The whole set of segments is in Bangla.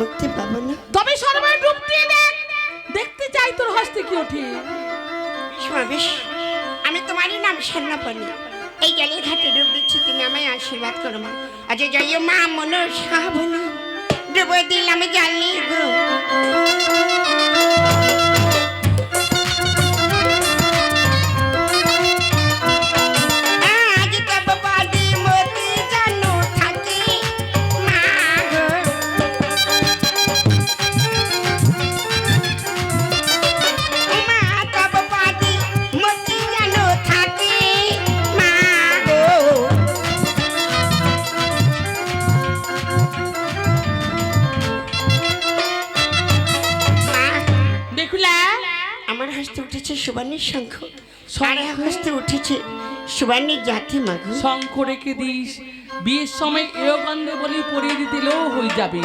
মুক্তি পাবো না। তবে সর্বায় ডুব দিয়ে দেখ, দেখতে চাই তোর হস্তে কি ওঠে। বেশ, আমি তোমারই নাম সেনাপতি, এই জলের ঘাটে ডুব দিচ্ছি, তুমি আমায় আশীর্বাদ করো মা। আজ জয় মা মনসা বলে ডুব দিলাম জানি গো। সুবর্ণের শঙ্খ, আর হস্তে উঠেছে সুবর্ণের জাতি মাগো। শঙ্খ রেখে দিস, বিয়ের সময় এও গন্ধে বলি পরিয়ে দিলেও হয়ে যাবে।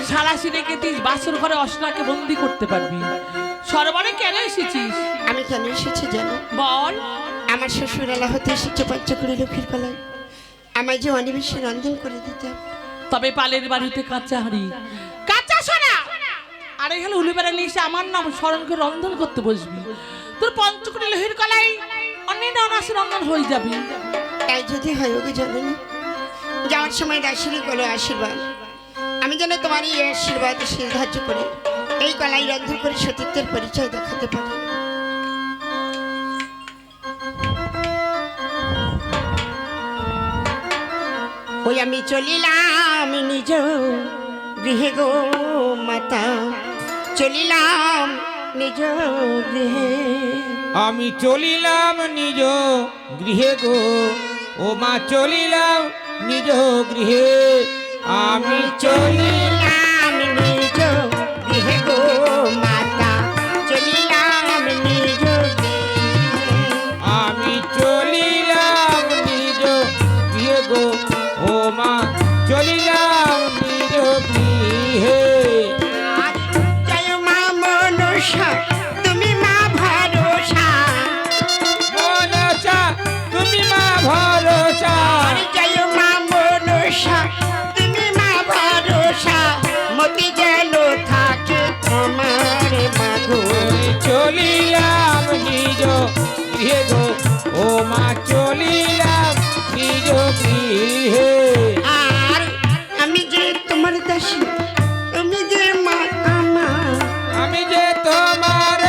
সালাসি রেখে দিস, বাসর ঘরে অসনাকে বন্দি করতে পারবি। সরোবরে কেন এসেছিস? আমি কেন এসেছি জানো? বল। আমার শ্বশুর এলা হতে এসেছে পঞ্চকুড়ি লক্ষ্মীর কলায়, আমায় যে অনিমেষে রন্ধন করে দিতে। তবে পালের বাড়িতে কাঁচা হাঁড়ি, কাঁচা সোনা আর এখানে উলিবেড়া নিয়ে এসে আমার নাম স্মরণ করে রন্ধন করতে বসবি। তোর পঞ্চকুড়ি লোহির কলাই অনেক অনাসে রন্ধন হয়ে যাবে। তাই যদি হয় ওকে জানেনি, যাওয়ার সময় দাসিনী করো আশীর্বাদ, আমি যেন তোমার এই আশীর্বাদ ধার্য করে এই কলাই রন্ধন করে সতীত্বের পরিচয় দেখাতে পারি। ওই আমি চলিলাম নিজ গৃহে গো মাতা, চলিলাম নিজ গৃহে। আমি চলিলাম নিজ গৃহে গো ও মা, চলিলাম নিজ গৃহে। আমি চলিলাম নিজ গৃহে গো মাতা, চলিলাম নিজ গৃহে। আমি চলিলাম নিজ গৃহে গো ও মা, চলিলাম নিজ গৃহে। জয় মা মনসা, তুমি মা ভরসা, মনসা তুমি মা ভরসা। জয় মা মনসা, তুমি মা ভরসা, মতি যেন থাকে তোমার মাগো। চলিলাম নিজ গৃহে গো ও মা, চলিলাম নিজ গৃহে। আর আমি যে তোমার দাসী, তুমি যে মা আমার, আমি যে তোমার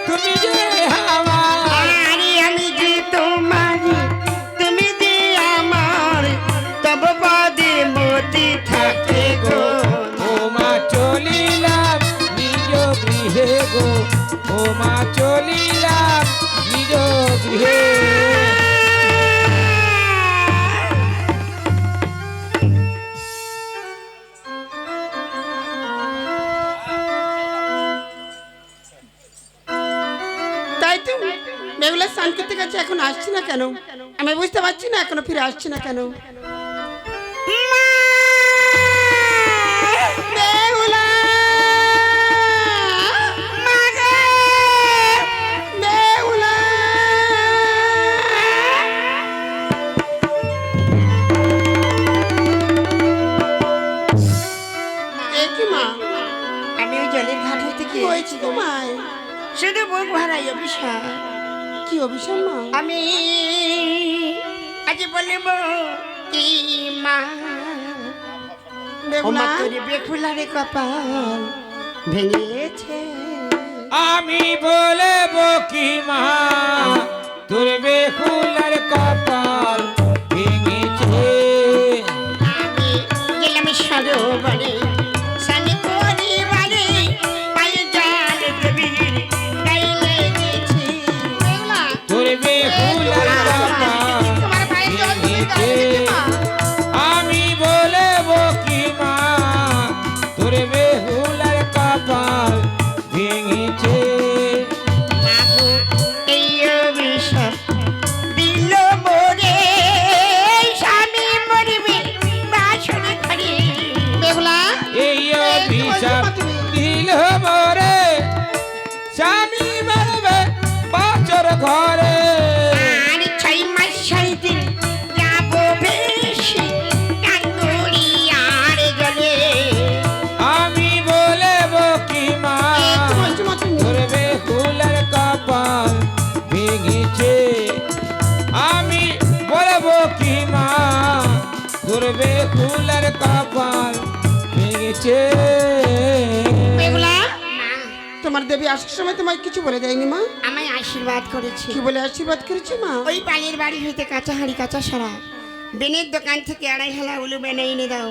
তুমি যে আমার। আরে আমি যে তোমার তুমি যে আমার, তব পদে মতি থাকে গো। ও মা চলিলাম নিজ গৃহে গো ও মা, চলিলাম নিজ গৃহে। তাই তো বেহুলা স্নান করতে গেছে, এখন আসছি না কেন? আমি বুঝতে পারছি না এখনো ফিরে আসছি না কেন। বেহুলা, মা গো, বেহুলা। এ কি মা, আমি ওই জলের ঘাট হইতে কি হয়েছি তোমায়? শুধু বুক ভরাই অভিশাপ। কি অভিশাপ মা? আমি আজ বলব কি মা, বেহুলা তোর বেহুলারে কপাল ভেঙেছে। আমি বলব কি মা, তোর বেহুলার কপাল ভেঙেছে। আমি গেলাম সরোবরে, স্নান করিবারে, পায়ে জল দেবীর গায়ে লেগেছে। বেহুলা, তোর বেহুলার কপাল ভেঙেছে। আমি বলব কি মা, তোর বেহুলার কপাল ভেঙেছে। মাগো এই অভিশাপ দিল মোরে, বেহুলার কপাল ভেঙেছে। বেগুলা তোমার দেবী আসার সময় তোমায় কিছু বলে দেয়নি মা? আমায় আশীর্বাদ করেছে। কি বলে আশীর্বাদ করেছে মা? ওই পালের বাড়ি হইতে কাঁচা হাঁড়ি কাঁচা সারা বেনের দোকান থেকে 2.5 হালা উলু বেনে এনে দাও,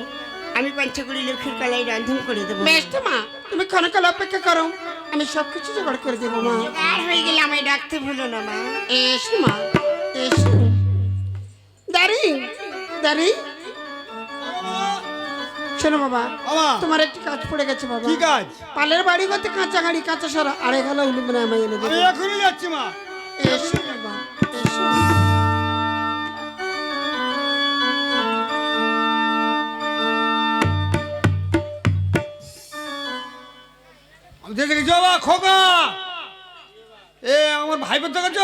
আমি পঞ্চকুড়ি লক্ষ্মীর কলাই রন্ধন করে দেবো। বেশ তো মা, তুমি ক্ষণকাল অপেক্ষা করো, আমি সব কিছু জোগাড় করে দেবো মা। জোগাড় হয়ে গেলে আমায় ডাকতে ভুলো না মা। এসো মা, এসো। দাঁড়ি দাঁড়ি, শোনো বাবা, তোমার একটি কাজ পড়ে গেছে বাবা। কি কাজ? পালের বাড়ি করতে কাঁচা গাড়ি কাঁচা সারা 2.5 হালা উলু বেনে আমায় এনে আমি দেবে। এখনই যাচ্ছি মা। এসো বাবা, এসো। আমি দেখে বাবা খোকা, এ আমার ভাইপোর দেখাচ্ছ?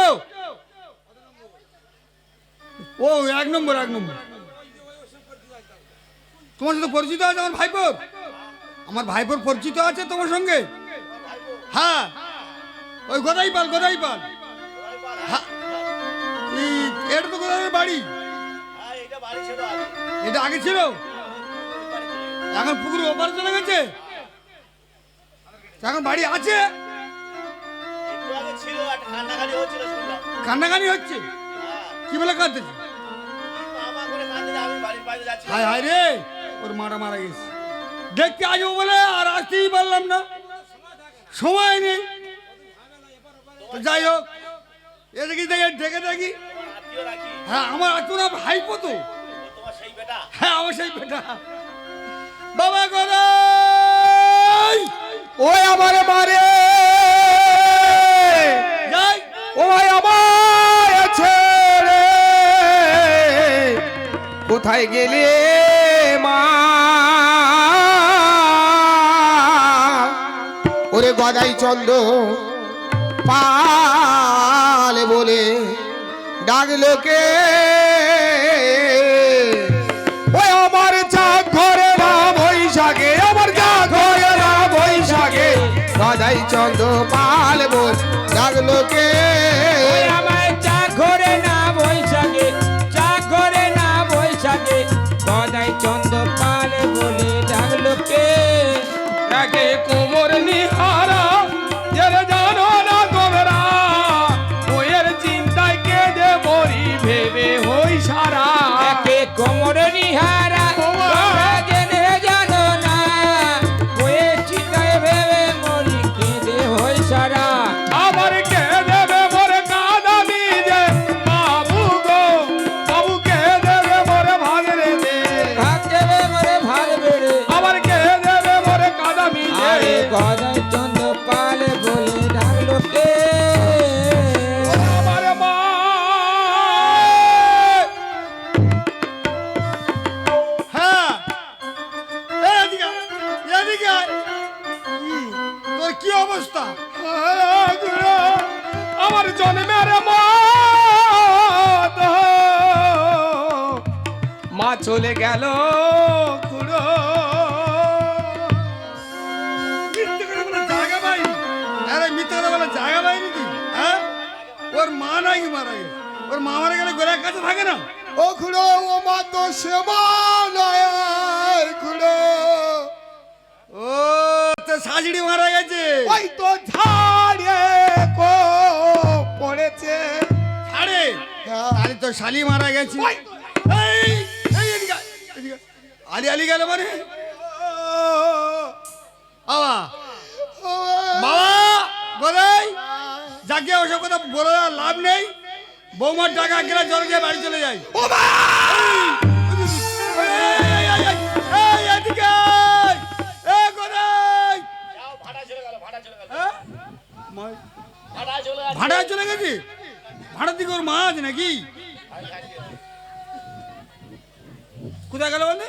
ও 1 নম্বর 1 নম্বর। তোমার সাথে পরিচিত আছে আমার ভাইপোর? আমার ভাইপোর পরিচিত আছে তোমার সঙ্গে? হ্যাঁ, ওই গোদাইপাল গোদাইপাল। হ্যাঁ, এটা তো গোদাইয়ের বাড়ি। এটা আগে ছিল, এখন পুকুর ওপারে চলে গেছে। এখন বাড়ি আছে, কান্নাকানি হচ্ছে। কি বলে কাঁদতেছে? হায় হায় রে, ওর মাটা মারা গেছে। দেখতে আসবো বলে আর আসতেই পারলাম না, সময় নেই। তো যাই হোক, এদিকে ডেকে দেখি। হ্যাঁ, আমার আত্মরা ভাইপো তো। হ্যাঁ, আমার সেই বেটা। বাবা গদাই, ওই আমার মারে যাই। ওই আমার ছেড়ে কোথায় গেলে মা? ওরে গদাই চন্দ পাল বলে ডাকলো কে? ওই আমার চা ঘরে না বৈশাখে, আমার চা ঘরে না বৈশাখে গদাই চন্দ পাল বল ডাকলো কে? আমার চা ঘরে না বৈশাখে, চা ঘরে না বৈশাখে গদাই চন্দ পাল বলে ডাকলো কে? ডাকে কোমর নিহারা, যারা জানো না তোমরা, ওয়ের চিন্তায় কেঁদে মরি ভেবে হই সারা। ডাকে কোমর নিহারা, তোমরা জেনে জানো না, ওয়ের চিন্তায় ভেবে মরি কেঁদে হই সারা। আবার কে দেবে মোরে কাঁদামি যে বাবু গো, বাবু কে দেবে মোরে ভাগ রে দে, ভাগ দেবে মোরে ভাগ বেড়ে, আবার কে দেবে মোরে কাঁদামি যে? গদাই চন্দ পাল বলে ডাকলো কে? আমার মা। হ্যাঁ, এদিকে এদিকে আয়। তোর কি অবস্থা? আমার জন্মের মা, মা চলে গেল খুড়ো। মিথ্যে করে বলে জায়গা পাইনি। আরে মিথ্যে করে বলে জায়গা পাইনি তুই? হ্যাঁ, ওর মা নাকি মারা গেছে? ওর মা মারা গেলে গোড়ার কাছে থাকে না? ও খুড়ো, ও মা তো সেবা নয় খুড়ো। ও তো শাশুড়ি মারা গেছে। ওই তো ঝাড়ে কো পড়েছে। আরে আরে তো শালি মারা গেছে। এই এই এদিকে আয়, এদিকে আয়। আলি আলি গেল মানে বাবা বাবা গোদাই, যাকে ওসব কথা বলে লাভ নেই। বৌমার টাকা গেলে জল দিয়ে বাড়ি চলে যায়। ও মা! এদিকে আয়। এ গোদাই, হ্যাঁ? ভাড়া চলে গেছে? ভাড়ার দিকে ওর মা আছে নাকি? কোথায় গেল বলে?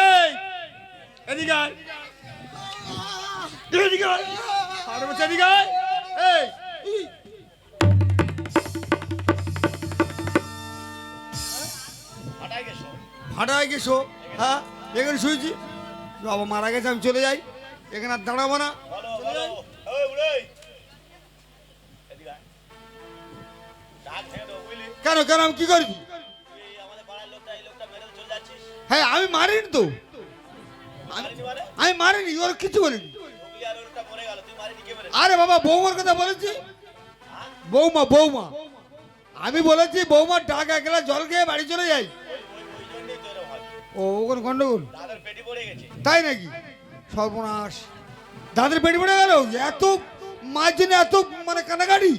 এই এদিকে আয়, এদিকে আয়। আরে বাচ্চা এদিকে আয়। এই ভাড়ায় গেছো? হ্যাঁ, এখানে শুয়েছি। বাবা মারা গেছে, আমি চলে যাই, এখানে আর দাঁড়াবো না। কেন কেন আমি কি করি? হ্যাঁ আমি মারিনি তো, আমি মারিনি, ওর কিছু বলিনি। আরে বাবা বৌমার কথা বলেছি, বৌমা বৌমা, আমি বলেছি বৌমার ডাক এক গ্লাস জল খেয়ে বাড়ি চলে যাই। ও ওখানে গন্ডগোল, তাই নাকি? সর্বনাশ, দাদের পেটে পড়ে গেল, এত মার জন্য এত মানে কানাকাটি।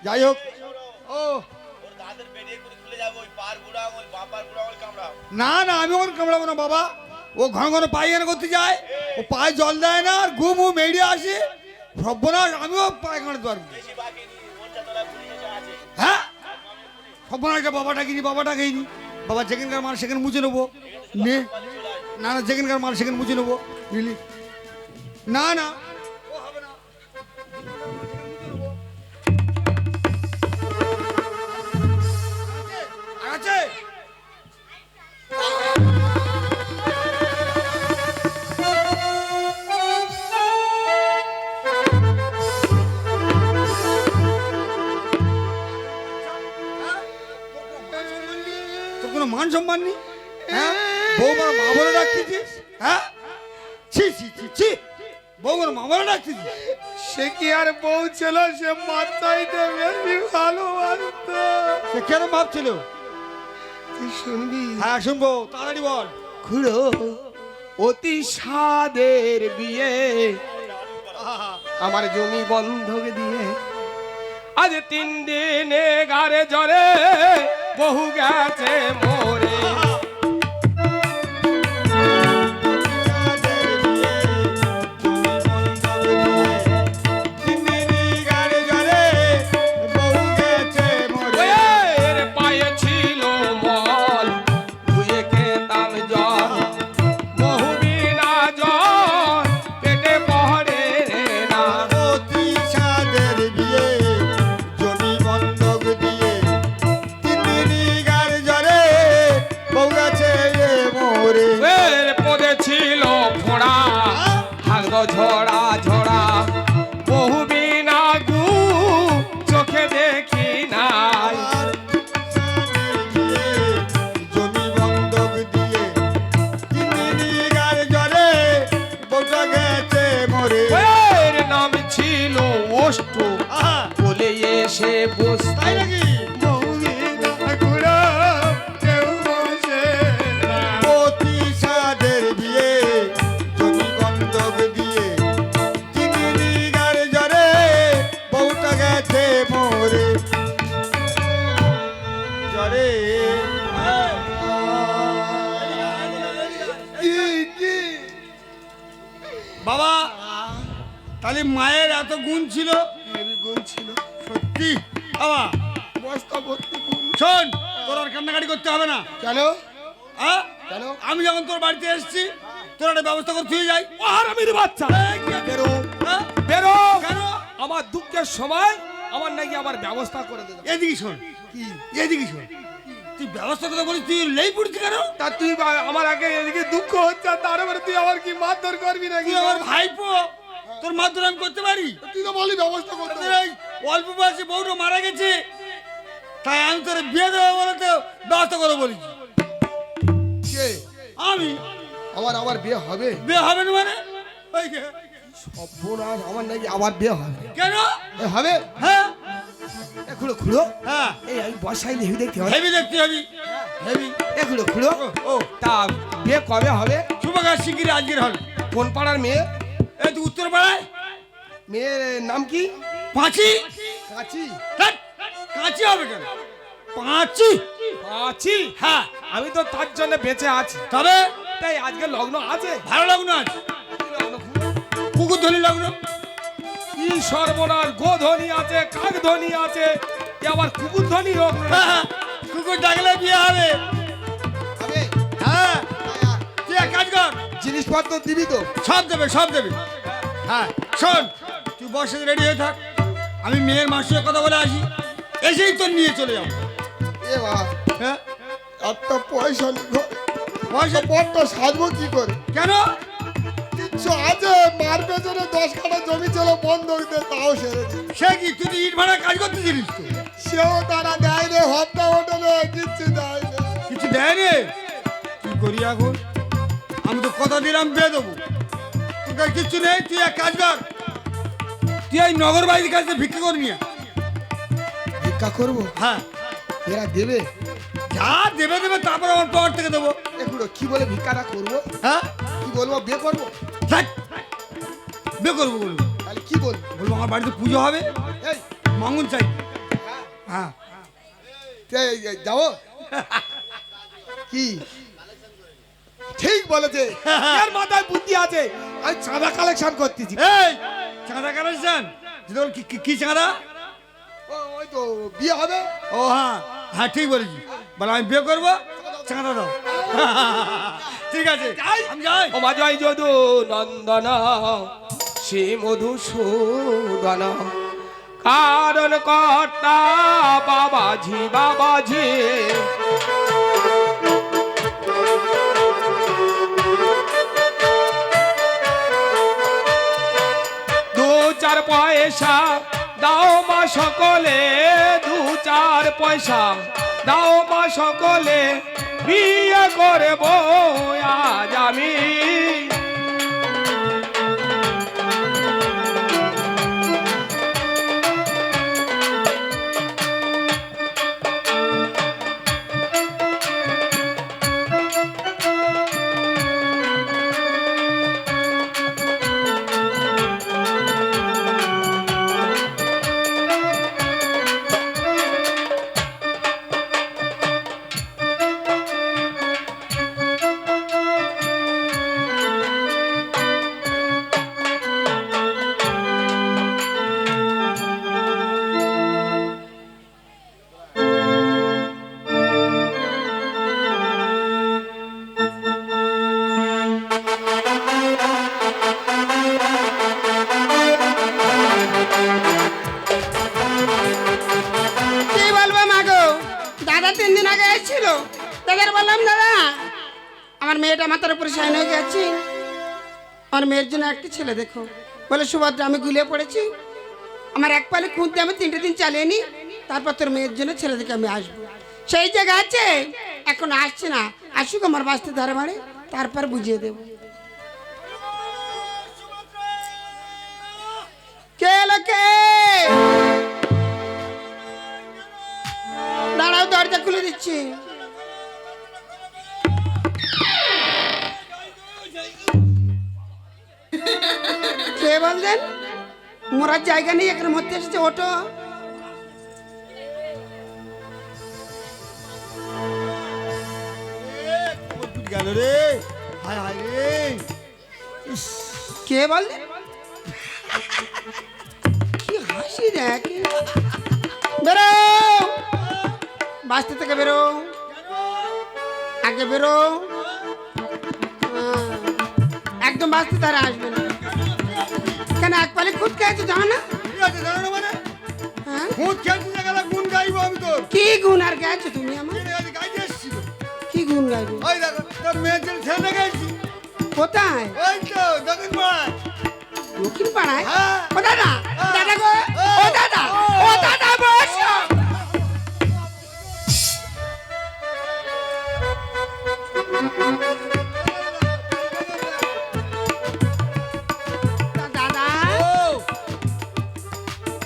যাই হোক, ও না না, আমি ওখানে কামড়াবো না বাবা, ও ঘন ঘন পায়খানা করতে যায়, ও পায়ে জল দেয় না, আর ঘুম মেরিয়ে আসে, সর্বনাশ, আমিও পায়খানা করতে পারবো। হ্যাঁ সর্বনাশটা বাবাটা কিনি, বাবাটা খাইনি, বাবা যেখানকার মাল সেখানে মুছে নেবো, নে না না, যেখানকার মাল সেখানে মুছে নেবো, বুঝলি? না না ও হবে না, আছে তোর কোনো মান সম্মান নেই? হ্যাঁ বৌমার মা বলে ডাকতেছিস? হ্যাঁ ছি ছি ছি ছি, বৌমার মা বলে ডাকতেছিস? সে কি আর বউ ছিল, সে মাথাইতে বেশি ভালোবাসতো। সে কেন ভাবছিল? তুই শুনবি? হ্যাঁ শুনবো, তাড়াতাড়ি বল। খুড়ো অতি সাদের বিয়ে, আমার জমি বন্ধক দিয়ে আজ 3 দিনে গারে জলে বহু গেছে মোরে। ঝড়া ঝড়া বহু বিনা গু চোখে দেখি নাই, জমি বন্ধক দিয়ে গার জলে বউটা গেছে মরে। এর নাম ছিল অষ্ট, বলে এসে বসতো। তাই নাকি? অতি সাদের বিয়ে, জমি বন্ধক দিয়ে গার জলে বউটা গেছে মরে। জরে বাবা, তাহলে মায়ের এত গুণ ছিল? গুণ ছিল সত্যি বাবা, বস্তা ভর্তি গুণ। শোন, তোর আর কান্নাকাটি করতে হবে না। কেন? হ্যাঁ? কেন? আমি যখন তোর বাড়িতে এসেছি, তোর একটা ব্যবস্থা করতে হয়ে যাই। আর আমি বাচ্চা বেরো, হ্যাঁ? বেরো। কেন? আমার দুঃখের সময় আমার নাকি আবার ব্যবস্থা করে দেবে। এদিকে শোন, কি? এদিকে শোন, তুই ব্যবস্থা কথা বলিস, তুই লেই পড়ছি কেন? তা তুই আমার আগে এদিকে দুঃখ হচ্ছে, আর তারপরে তুই আমার কি মারধর করবি নাকি? তুই আমার ভাইপো, তোর মাধ্যমে আমি করতে পারি? তুই তো বলি ব্যবস্থা করতে। তোদের এই অল্প বয়সে বউটা মারা গেছে, তাই আমি তোর বিয়ে দেবো বলে তো ব্যবস্থা করে বলেছি। কে? আমি আমার বিয়ে হবে? বিয়ে হবে না মানে? ওই যে, সর্বনাশ, আমার নাকি আবার বিয়ে হবে। কেন? এ হবে? হ্যাঁ খুড়ো খুড়ো, হ্যাঁ, এই আমি বসাই হেভি দেখতে হবে। হেভি দেখতে হবি, হেভি। এ খুড়ো খুড়ো, ও তা বিয়ে কবে হবে? শুভকাজ শিগগিরই আজকের হবে। কোন পাড়ার মেয়ে? এই তুই উত্তর পাড়ায়? মেয়ের নাম কি? পাঁচি? কাচি? ধ্যাৎ, কাঁচি হবে কেন? পাঁচি? কাচি? হ্যাঁ। আমি তো তার জন্য বেঁচে আছি। তবে তাই আজকে লগ্ন আছে? ভালো লগ্ন আছে, কুকুর ধনী লগ্ন। কি সর্বনাশ, গোধনী আছে, কাক ধনী আছে, এ আবার কুকুর ধনী হোক। হ্যাঁ, কুকুর ডাকলে বিয়ে হবে। হ্যাঁ, তুই এক কাজ কর, জিনিসপত্র দিবি তো? সব দেবে, সব দেবে। হ্যাঁ শোন, তুই বসে রেডি হয়ে থাক, আমি মেয়ের মার সঙ্গে কথা বলে আসি, এসেই তোর নিয়ে চলে যাবো। এ বাবা, হ্যাঁ, একটা পয়সা নেই ঘরে। পয়সা পরটা সাজবো কি করে? কেন? কিচ্ছু আছে, মার পেছনে 10 কাঠা জমি ছিল বন্ধক দিয়ে, তাও সেরে দিই। সে কি, তুই তো ইট ভাড়া কাজ করতেছিলিস তো? সেও তারা দেয় রে, হপ্তা হোটেলে কিচ্ছু দেয় না। কিছু দেয় রে, কি করি তুই এখন আমি তো কথা দিলাম বিয়ে দেবো, তোর কাছে কিচ্ছু নেই। তুই এক কাজ কর, তুই এই নগর বাড়ির কাছে ভিক্ষা করে নিয়ে আয়। ভিক্ষা করবো? হ্যাঁ, এরা দেবে? যা দেবে দেবে, তারপর আমার পর থেকে দেবো। এগুলো কি বলে ভিক্ষাটা করবো? হ্যাঁ, কি বলবো? বিয়ে করবো? ধ্যাৎ, বিয়ে করবো বলবো। তাহলে কি বলবো? বলবো আমার বাড়িতে পুজো হবে, এই মাঙ্গন চাই। হ্যাঁ, যাবো কি? ঠিক বলেছে, এর মাথায় বুদ্ধি আছে। আমি চাঁদা কালেকশন করতেছি। এই চাঁদা কালেকশন, কি চাঁদা? ওই তো বিয়ে হবে। ও হ্যাঁ হ্যাঁ, ঠিক বলেছি। বলে আমি বিয়ে করবো, চাঁদা দাও। ঠিক আছে, আমি যাই। ওমা জয় যদু নন্দন শ্রী মধুসূদন, কারণ কর্তা বাবাজি বাবাজি। দু চার পয়সা দাও মা সকলে, দু চার পয়সা দাও মা সকলে, বিয়ে করব আজ আমি। কি বলবো মাগো, দাদা 3 দিন আগে এসেছিল। দাদার বললাম দাদা আমার মেয়েটা মাথার উপরে শাইন হয়ে গেছে, আমার মেয়ের জন্য একটা ছেলে দেখো। বলে সুভদ্রা আমি গুলিয়ে পড়েছি, আমার এক পালে খুঁজতে আমি 3টে দিন চালিয়ে নি, তারপর তোর মেয়ের জন্য ছেলে দেখে আমি আসবো। সেই জায়গা আছে, এখন আসছে না, আসুক আমার বাঁচতে ধারে বাড়ে, তারপর বুঝিয়ে দেবো। কে লোকে দাঁড়াও, দরজা খুলে দিচ্ছি। কে বললেন? মোরার জায়গা নেই, এখানে মধ্যে এসেছে, ওটো। গেল রে, হায় হায় রে। কে বললেন? কি হাসি দেখ, বেরো বাস্তি থেকে, বেরো আগে, বেরো। একদম বাস্তি তারা আসবে না। কেন এক পালে খুদ খেয়েছো জানো না? ঠিক আছে, জানো না মানে? হ্যাঁ, খুদ খেলছি না, গেলে গুণ গাইবো আমি তোর। কি গুণ আর গেছো তুমি আমার? গাইতে এসেছিল। কি গুণ গাইবে? ওই দেখো, তোর মেয়ের জন্য ছেলে গেছি। কোথায়? ওই তো দক্ষিণ পাড়ায়। দক্ষিণ পাড়ায়? হ্যাঁ। ও দাদা, দাদা গো, ও দাদা, ও দাদা বসো। দাদা,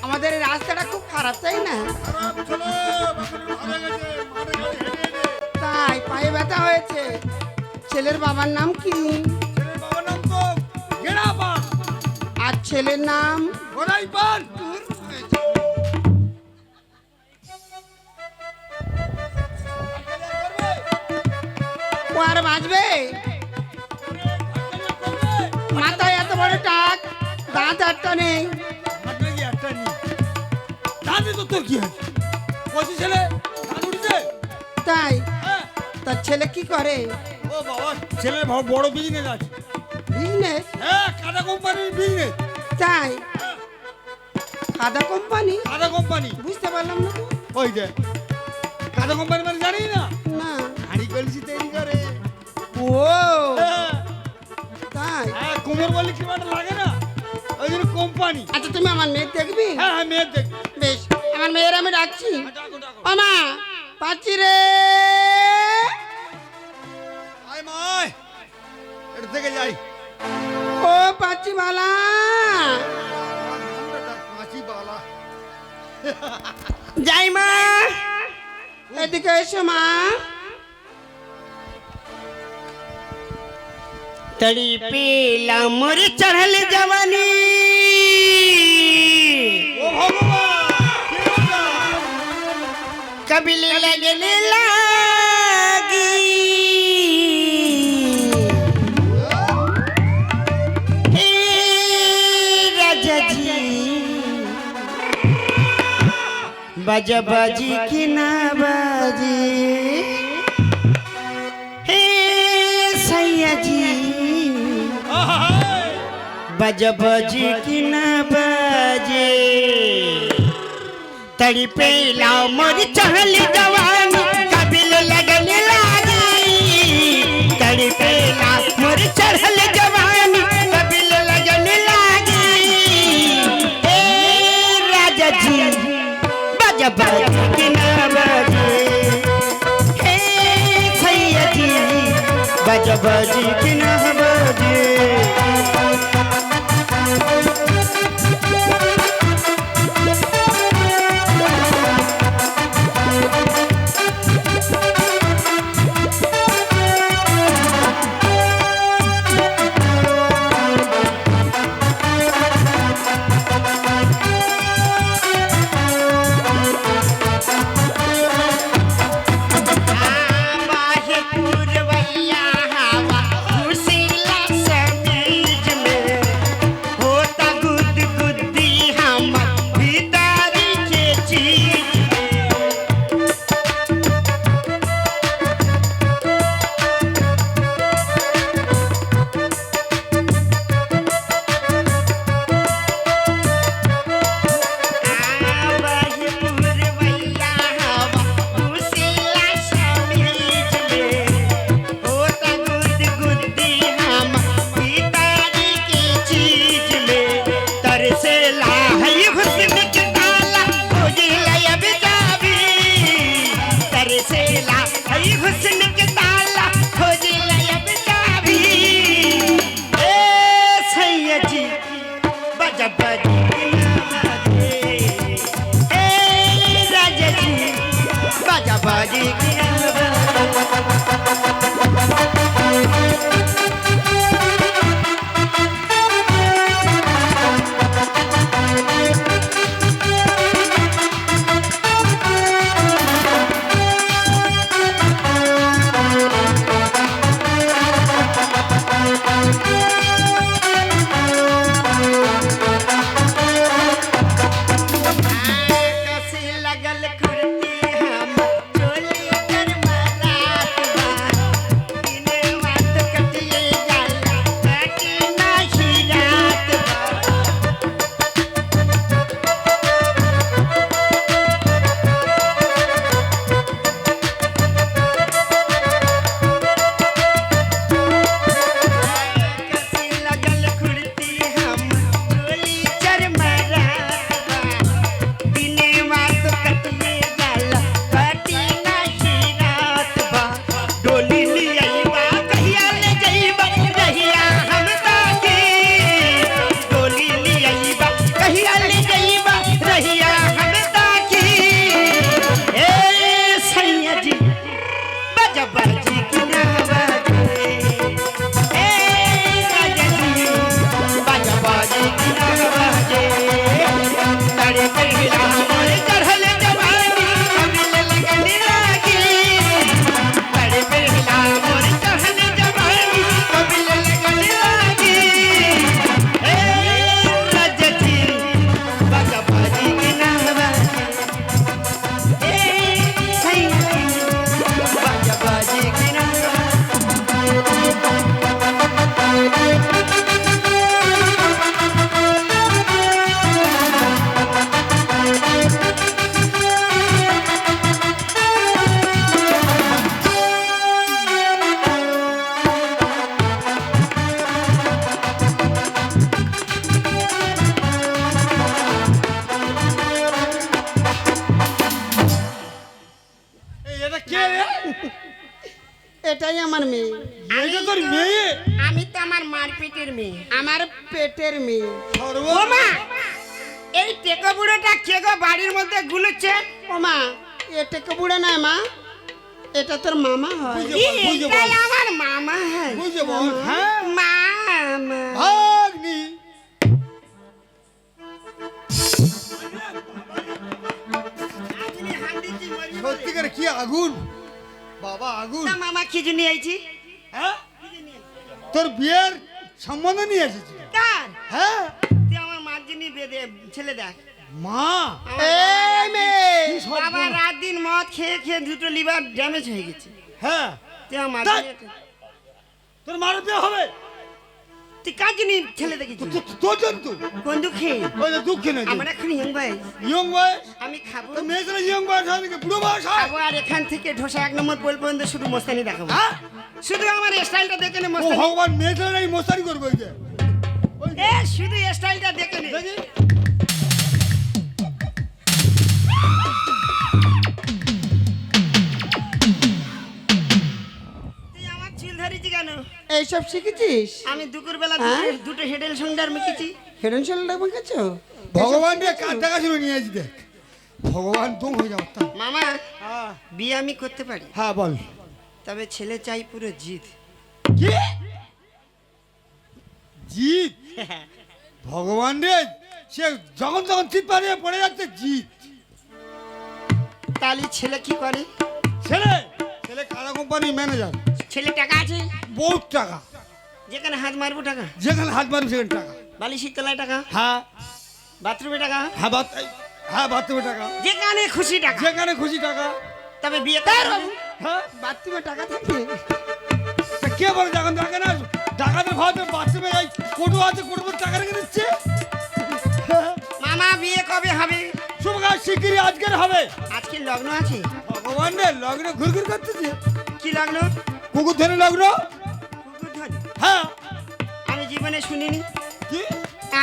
আমাদের এই রাস্তাটা খুব খারাপ, তাই না? খারাপ ছেলে, বাপরে ভালো গেছে, মাঠে ঘাটে হেঁটে হেঁটে। তাই পায়ে ব্যথা হয়েছে। ছেলের বাবার নাম কি? ছেলের বাবার নাম তো গেড়া পান, আর ছেলের নাম? গোড়াই পান। ও আর বাঁচবে? মাথায় এত বড় টাক, দাঁত একটা নেই। হাত নাকি একটা নেই। দাঁতে তো তোর কি হয়েছে? কচি ছেলে, দাঁত উঠেছে? তাই? হ্যাঁ। তার ছেলে কি করে? ও বাবা, ছেলের বড় বিজনেস আছে। বিজনেস? হ্যাঁ, কাদা কোম্পানির বিজনেস। তাই? কাদা কোম্পানি? কাদা কোম্পানি, বুঝতে পারলাম না তো। ওই যে কাদা কোম্পানি মানে জানি না? না। হাঁড়ি কলসি তৈরি করে। ও হ্যাঁ, তাই? হ্যাঁ, কোমর বলি কি একটা লাগে না, ওই জন্য কোম্পানি। আচ্ছা তুমি আমার মেয়ে দেখবি? হ্যাঁ হ্যাঁ, মেয়ের দেখ। বেশ, আমার মেয়ের আমি ডাকছি। ডাকো ডাকো। ও মা, পাচ্ছি রে। আমি মায় এটা থেকে যাই। ও পাঁচিবালা, কাঁচি বালা। যাই মা, এদিকে এসো মা। तड़ी पेला मोर चढ़ल जवानी, ও ভগবান কি হলো? कबिल लगने लागी। हे राजा जी बाजा बाजी की ना बाजी, हे सैया जी बाजा बाजी की ना बाजे। तड़ी पे लाओ मोर चहल जवानी, कबिल लगने लागी। तड़ी पे लाओ मोर चहल जवानी, कबिल लगने लागी। हे राजा जी बाजा बाजी की ना बाजे, हे सैया जी बाजा बाजी की ना बाजे। এটাই আমার মেয়ে। এটা তোর মেয়ে? আমি তো আমার মার পেটের মেয়ে। আমার পেটের মেয়ে। সর্ব- ও মা, এই টেকো বুড়োটা কে গো বাড়ির মধ্যে গুলুচ্ছে? ও মা, এটা কে বুড়ো নয় মা, এটা তোর মামা হয়। বুঝে বল, বুঝে এটাই বল, আমার মামা হয়। বুঝে বল। হ্যাঁ, মামা। ভাগ্নি। সত্যিকার কি আগুন বাবা, আগুন। তা মামা কি জন্য আইছি? হ্যাঁ, তোর বিয়ের সম্বন্ধ নিয়ে এসেছি। কার? হ্যাঁ, তুই আমার মার জন্য বেঁধে ছেলে দেখ। মা। এই মেয়ে, কি সব বাবা বল। রাত দিন মদ খেয়ে খেয়ে দুটো লিভার ড্যামেজ হয়ে গেছে। হ্যাঁ, তুই আমার মার ধ্যাৎ। জন্য- তোর মার বিয়ে হবে? তুই কার জন্য ছেলে দেখেছিস? তোর জন্তু কোন দুঃখে? ওই যে দুঃখে নাকি আমার এখন ইয়ং বয়স, ইয়ং বয়স? আমি খাবো তোর মেয়ে ছেলে ইয়ং বয়স হয় নাকি বুড়ো বয়স হয়? খাবো, আর এখান থেকে ঢোসা 1 নম্বর পোল পর্যন্ত শুধু মস্তানি দেখাবো। হ্যাঁ, শুধু আমার স্টাইলটা দেখে নে ও মস্তানি। ভগবান, মেয়ে ছেলে নাকি মস্তানি করবো ওই যে। ওই যে, এ শুধু স্টাইলটা দেখে নে। দেখি। তুই আমার চুল ধরেছি কেন? এইসব শিখেছিস? আমি দুপুর বেলা হ্যাঁ? দুটো হেডেল সঙ্গার মেখেছি। Haden shoulder মেখেছো? ভগবান রে কার টাকা ছিল নিয়ে আসি দেখ, ভগবান দম হয়ে যাও। মামা, বিয়ে আমি করতে পারি, হ্যাঁ বল। তবে ছেলে চাই পুরো জিত। কি জিত? ভগবান রে, সে যখন তখন চিৎ পাড়িয়ে পড়ে যাচ্ছে জিত। তাহলে ছেলে কি করে? ছেলে ছেলে কারা কোম্পানির ম্যানেজার, ছেলে টাকা আছে, বহুত টাকা, যেখানে হাত মারবো টাকা, যেখানে হাত মারবে সেখানে টাকা। বালিশের তলায় টাকা, হ্যাঁ বাথরুমে টাকা, হ্যাঁ হ্যাঁ, বাথরুমে টাকা, যেখানে খুশি টাকা। যেখানে খুশি টাকা। তবে বিয়ে কর। হ্যাঁ, বাথরুমে টাকা থাকে? তা কে বলে যখন টাকা না ডাকাতের ভাবে বাথরুমে যাই, কোটো আছে, কোটোর টাকা রেখে দিচ্ছে। মামা, বিয়ে কবে হবে? শুভ কাজ শিগগিরই আজকের হবে। আজকে লগ্ন আছে। ভগবান রে, লগ্ন ঘুরঘুর করতেছে। কি লগ্ন? কুকুর ধরে লগ্ন। কুকুরধ্বনি। হ্যাঁ, আমি জীবনে শুনিনি। কি?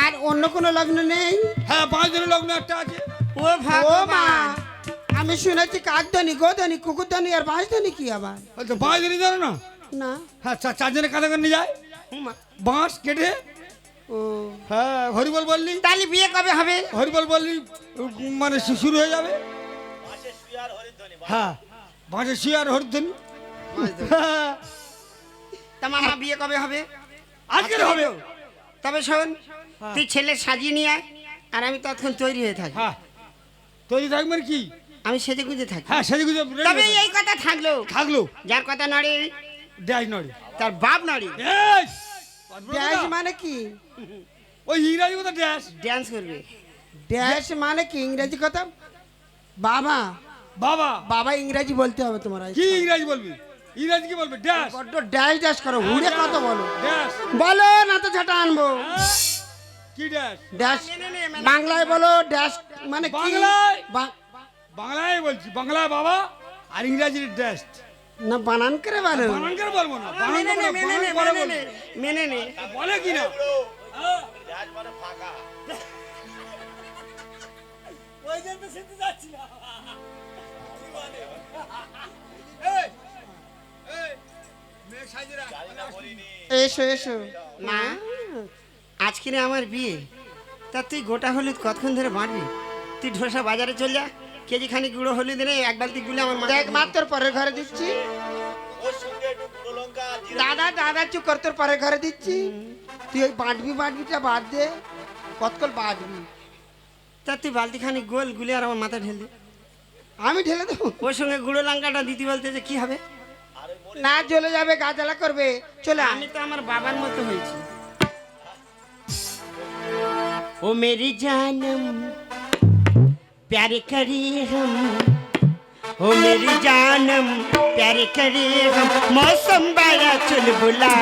আর অন্য কোনো লগ্ন নেই? হ্যাঁ, 5 দিনের লগ্ন একটা আছে। ও ও মা, ভগবান, আমি শুনেছি কাকধ্বনি, গোধ্বনি, কুকুরধ্বনি আর বাঁশধ্বনি কি আবার? বলতো 5 দিনই ধরো না। না। হ্যাঁ, 4 জনে কাঁধে করে নিয়ে যায় ও মা। বাঁশ কেটে। ও, হ্যাঁ, হরিবল বললি, তাহলে বিয়ে কবে হবে? হরিবল বললি মানে শুরু হয়ে যাবে। হ্যাঁ, বাঁশে শুয়ে আর হরিধ্বনি। হ্যাঁ, তা মামা, বিয়ে কবে হবে? আজকের হবে। তবে শোন, তুই ছেলে সাজিয়ে নিয়ে আয়, আর আমি ততক্ষণ তৈরি হয়ে থাকি। হ্যাঁ, তৈরি থাকবেন কি? আমি সেজে গুজে থাকি। হ্যাঁ, সেদিকে তবে এই কথা থাকলো, থাকলো যার কথা নড়ে ড্যাশ নড়ে। তার বাপ নড়ে। ড্যাশ ড্যাশ মানে কি? ওই ইংরাজি কথা ড্যাশ। ড্যান্স করবে। ড্যাশ মানে কি ইংরেজি কথা? বাবা, বাবা বাবা ইংরেজি বলতে হবে তোমার। কি ইংরাজি বলবি? ইংরাজি কি বলবে? ড্যাশ। বড্ড ড্যাশ ড্যাশ করো, হুড়ে কত বলো। ড্যাশ। বলো না তো ঝাঁটা আনবো। কি ড্যাশ? ড্যাশ বাংলায় বলো, ড্যাশ মানে কি? বাংলায়? বা- বাংলায় বলছি, বাংলায় বাবা আর ইংরাজির ড্যাশ। না বানান করে বলো। বানান করে বলবো না, বানান মেনে নে, করে মেনে নে, বানান করে মেনে নে, বলবো। মেনে নে। বলে কি না? ওই জন্য শিখতে যাচ্ছি না। এই, এই, মেয়ে সাজিয়ে রাখ। এসো এসো। মা, আজকে না আমার বিয়ে, তা তুই গোটা হলুদ কতক্ষণ ধরে বাঁটবি? তুই ঢোসা বাজারে চল যা, কেজি খানি গুঁড়ো হলুদ এনে 1 বালতি গুলে আমার মা। দেখ মা, তোর পরের ঘরে দিচ্ছি। দাদা দাদা চুপ কর, তোর পরের ঘরে দিচ্ছি। তুই ওই বাঁটবিটা বাদ দে, কতক্ষণ বাঁটবি। তা তুই বালতি খানি গোল গুলে আর আমার মাথা ঢেল দে। আমি ঢেলে দেবো? ওর সঙ্গে গুঁড়ো লঙ্কাটা দিতে বলতে যে কি হবে? না, জ্বলে যাবে, গা জ্বালা করবে। চলে আমি তো আমার বাবার মতো হয়েছি। ও মেরি জানম प्यार करे हम, ओ मेरी जानम प्यार करे हम, मौसम बड़ा चुलबुला।